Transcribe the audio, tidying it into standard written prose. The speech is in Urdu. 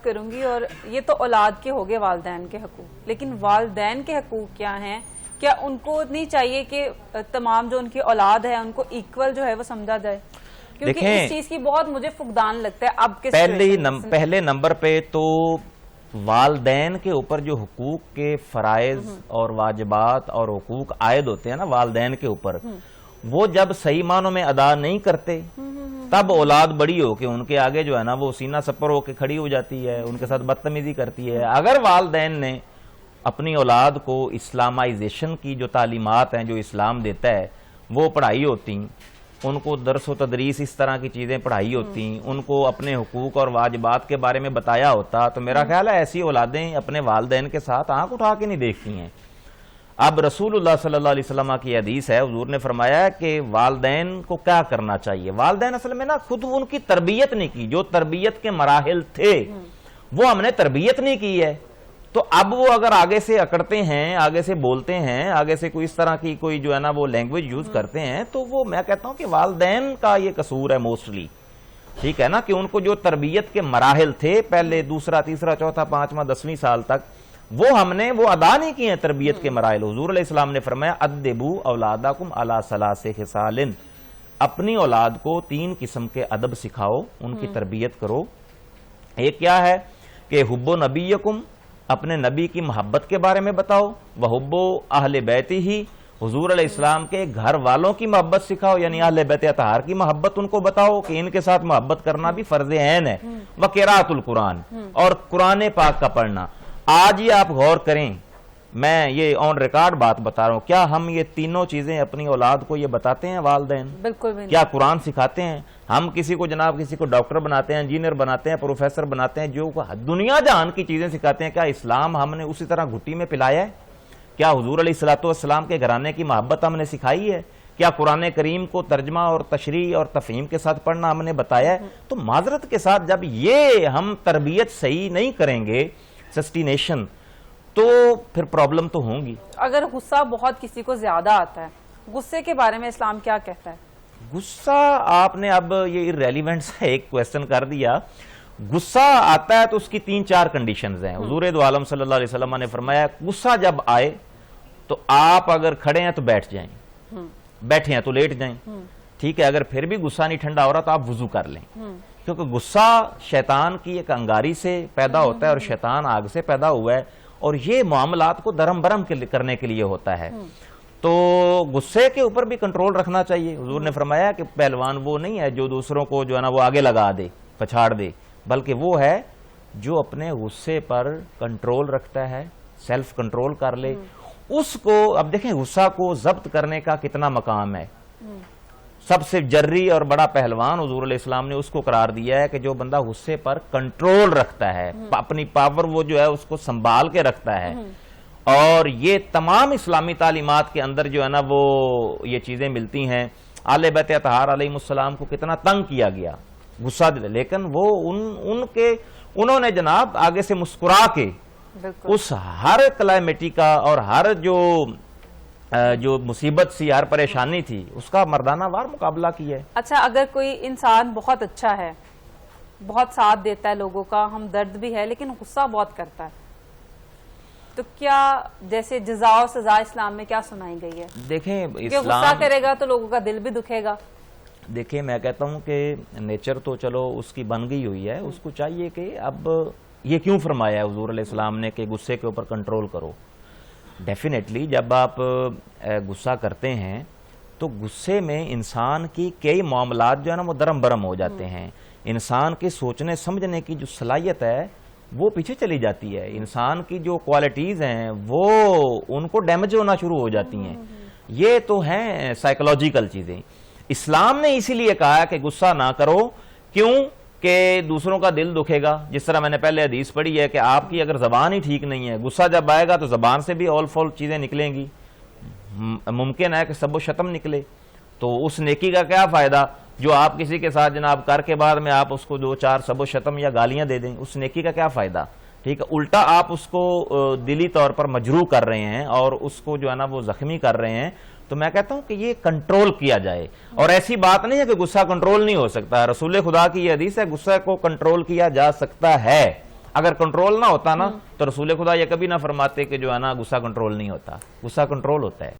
بات کروں گی، اور یہ تو اولاد کے ہو گئے والدین کے حقوق، لیکن والدین کے حقوق کیا ہیں؟ کیا ان کو نہیں چاہیے کہ تمام جو ان کی اولاد ہے ان کو ایکول جو ہے وہ سمجھا جائے؟ کیونکہ اس چیز کی بہت مجھے فقدان لگتا ہے اب کے پہلے نمبر پہ تو والدین کے اوپر جو حقوق کے فرائض اور واجبات اور حقوق عائد ہوتے ہیں نا والدین کے اوپر، وہ جب صحیح معنوں میں ادا نہیں کرتے تب اولاد بڑی ہو کے ان کے آگے جو ہے نا وہ سینہ سپر ہو کے کھڑی ہو جاتی ہے، ان کے ساتھ بدتمیزی کرتی ہے۔ اگر والدین نے اپنی اولاد کو اسلامائزیشن کی جو تعلیمات ہیں جو اسلام دیتا ہے وہ پڑھائی ہوتی، ان کو درس و تدریس اس طرح کی چیزیں پڑھائی ہوتی، ان کو اپنے حقوق اور واجبات کے بارے میں بتایا ہوتا، تو میرا خیال ہے ایسی اولادیں اپنے والدین کے ساتھ آنکھ اٹھا کے نہیں دیکھتی ہیں۔ اب رسول اللہ صلی اللہ علیہ وسلم کی حدیث ہے، حضور نے فرمایا کہ والدین کو کیا کرنا چاہیے۔ والدین اصل میں نا خود ان کی تربیت نہیں کی، جو تربیت کے مراحل تھے وہ ہم نے تربیت نہیں کی ہے، تو اب وہ اگر آگے سے اکڑتے ہیں، آگے سے بولتے ہیں، آگے سے کوئی اس طرح کی کوئی جو ہے نا وہ لینگویج یوز کرتے ہیں، تو وہ میں کہتا ہوں کہ والدین کا یہ قصور ہے موسٹلی، ٹھیک ہے نا، کہ ان کو جو تربیت کے مراحل تھے پہلے دوسرا تیسرا چوتھا پانچواں 10ویں سال تک وہ ہم نے وہ ادا نہیں کیے ہیں تربیت کے مراحل۔ حضور علیہ السلام نے فرمایا ادبوا اولادکم علی ثلاث خصال، اپنی اولاد کو 3 قسم کے ادب سکھاؤ، ان کی تربیت کرو۔ ایک کیا ہے کہ حب نبیکم، اپنے نبی کی محبت کے بارے میں بتاؤ، وحب اہل بیتہ، حضور علیہ السلام کے گھر والوں کی محبت سکھاؤ، یعنی اہل بیت اطہار کی محبت ان کو بتاؤ کہ ان کے ساتھ محبت کرنا بھی فرض عین ہے، وقراءۃ القرآن، اور قرآن پاک کا پڑھنا۔ آج یہ آپ غور کریں، میں یہ آن ریکارڈ بات بتا رہا ہوں، کیا ہم یہ تینوں چیزیں اپنی اولاد کو یہ بتاتے ہیں والدین؟ بالکل بھی کیا قرآن سکھاتے ہیں؟ ہم کسی کو جناب کسی کو ڈاکٹر بناتے ہیں، انجینئر بناتے ہیں، پروفیسر بناتے ہیں، جو دنیا جہان کی چیزیں سکھاتے ہیں، کیا اسلام ہم نے اسی طرح گھٹی میں پلایا ہے؟ کیا حضور علیہ الصلوۃ والسلام کے گھرانے کی محبت ہم نے سکھائی ہے؟ کیا قرآن کریم کو ترجمہ اور تشریح اور تفہیم کے ساتھ پڑھنا ہم نے بتایا ہے؟ تو معذرت کے ساتھ جب یہ ہم تربیت صحیح نہیں کریں گے، سسٹینیشن، تو پھر پرابلم تو ہوں گی۔ اگر غصہ بہت کسی کو زیادہ آتا ہے، غصے کے بارے میں اسلام کیا کہتا ہے؟ غصہ آپ نے اب یہ ریلیونٹ سے ایک کویسچن کر دیا۔ غصہ آتا ہے تو اس کی 3-4 کنڈیشنز ہیں۔ حضور دو عالم صلی اللہ علیہ وسلم نے فرمایا غصہ جب آئے تو آپ اگر کھڑے ہیں تو بیٹھ جائیں، بیٹھے ہیں تو لیٹ جائیں، ٹھیک ہے، اگر پھر بھی غصہ نہیں ٹھنڈا ہو رہا تو آپ وضو کر لیں، کیونکہ غصہ شیطان کی ایک انگاری سے پیدا ہوتا ہے اور شیطان آگ سے پیدا ہوا ہے، اور یہ معاملات کو درم برم کرنے کے لیے ہوتا ہے۔ تو غصے کے اوپر بھی کنٹرول رکھنا چاہیے۔ حضور نے فرمایا کہ پہلوان وہ نہیں ہے جو دوسروں کو جو ہے نا وہ آگے لگا دے، پچھاڑ دے، بلکہ وہ ہے جو اپنے غصے پر کنٹرول رکھتا ہے، سیلف کنٹرول کر لے اس کو۔ اب دیکھیں غصہ کو ضبط کرنے کا کتنا مقام ہے۔ سب سے جری اور بڑا پہلوان حضور علیہ السلام نے اس کو قرار دیا ہے کہ جو بندہ غصے پر کنٹرول رکھتا ہے، اپنی پاور وہ جو ہے اس کو سنبھال کے رکھتا ہے، اور یہ تمام اسلامی تعلیمات کے اندر جو ہے نا وہ یہ چیزیں ملتی ہیں۔ آل بیت اطہار علیہم السلام کو کتنا تنگ کیا گیا غصہ دل، لیکن وہ انہوں نے جناب آگے سے مسکرا کے اس ہر کلائمیٹی کا اور ہر جو مصیبت سی، ہر پریشانی تھی، اس کا مردانہ وار مقابلہ کیا ہے۔ اچھا، اگر کوئی انسان بہت اچھا ہے، بہت ساتھ دیتا ہے لوگوں کا، ہمدرد بھی ہے، لیکن غصہ بہت کرتا ہے، تو کیا جیسے جزا و سزا اسلام میں کیا سنائی گئی ہے؟ دیکھیں کہ غصہ کرے گا تو لوگوں کا دل بھی دکھے گا۔ دیکھیں میں کہتا ہوں کہ نیچر تو چلو اس کی بن گئی ہوئی ہے، اس کو چاہیے کہ اب یہ کیوں فرمایا ہے حضور علیہ السلام نے کہ غصے کے اوپر کنٹرول کرو۔ ڈیفینیٹلی جب آپ غصہ کرتے ہیں تو غصے میں انسان کی کئی معاملات جو ہے نا وہ درم برم ہو جاتے ہیں، انسان کے سوچنے سمجھنے کی جو صلاحیت ہے وہ پیچھے چلی جاتی ہے، انسان کی جو کوالٹیز ہیں وہ ان کو ڈیمیج ہونا شروع ہو جاتی ہیں۔ یہ تو ہیں سائیکولوجیکل چیزیں۔ اسلام نے اسی لیے کہا کہ غصہ نہ کرو، کیوں کہ دوسروں کا دل دکھے گا۔ جس طرح میں نے پہلے حدیث پڑھی ہے کہ آپ کی اگر زبان ہی ٹھیک نہیں ہے، غصہ جب آئے گا تو زبان سے بھی اول فول چیزیں نکلیں گی، ممکن ہے کہ سب و شتم نکلے، تو اس نیکی کا کیا فائدہ جو آپ کسی کے ساتھ جناب کر کے بعد میں آپ اس کو 2-4 سب و شتم یا گالیاں دے دیں، اس نیکی کا کیا فائدہ؟ ٹھیک ہے، الٹا آپ اس کو دلی طور پر مجروح کر رہے ہیں اور اس کو جو ہے نا وہ زخمی کر رہے ہیں۔ تو میں کہتا ہوں کہ یہ کنٹرول کیا جائے، اور ایسی بات نہیں ہے کہ غصہ کنٹرول نہیں ہو سکتا۔ رسول خدا کی یہ حدیث ہے غصہ کو کنٹرول کیا جا سکتا ہے اگر کنٹرول نہ ہوتا نا تو رسول خدا یہ کبھی نہ فرماتے کہ جو ہے نا غصہ کنٹرول نہیں ہوتا، غصہ کنٹرول ہوتا ہے.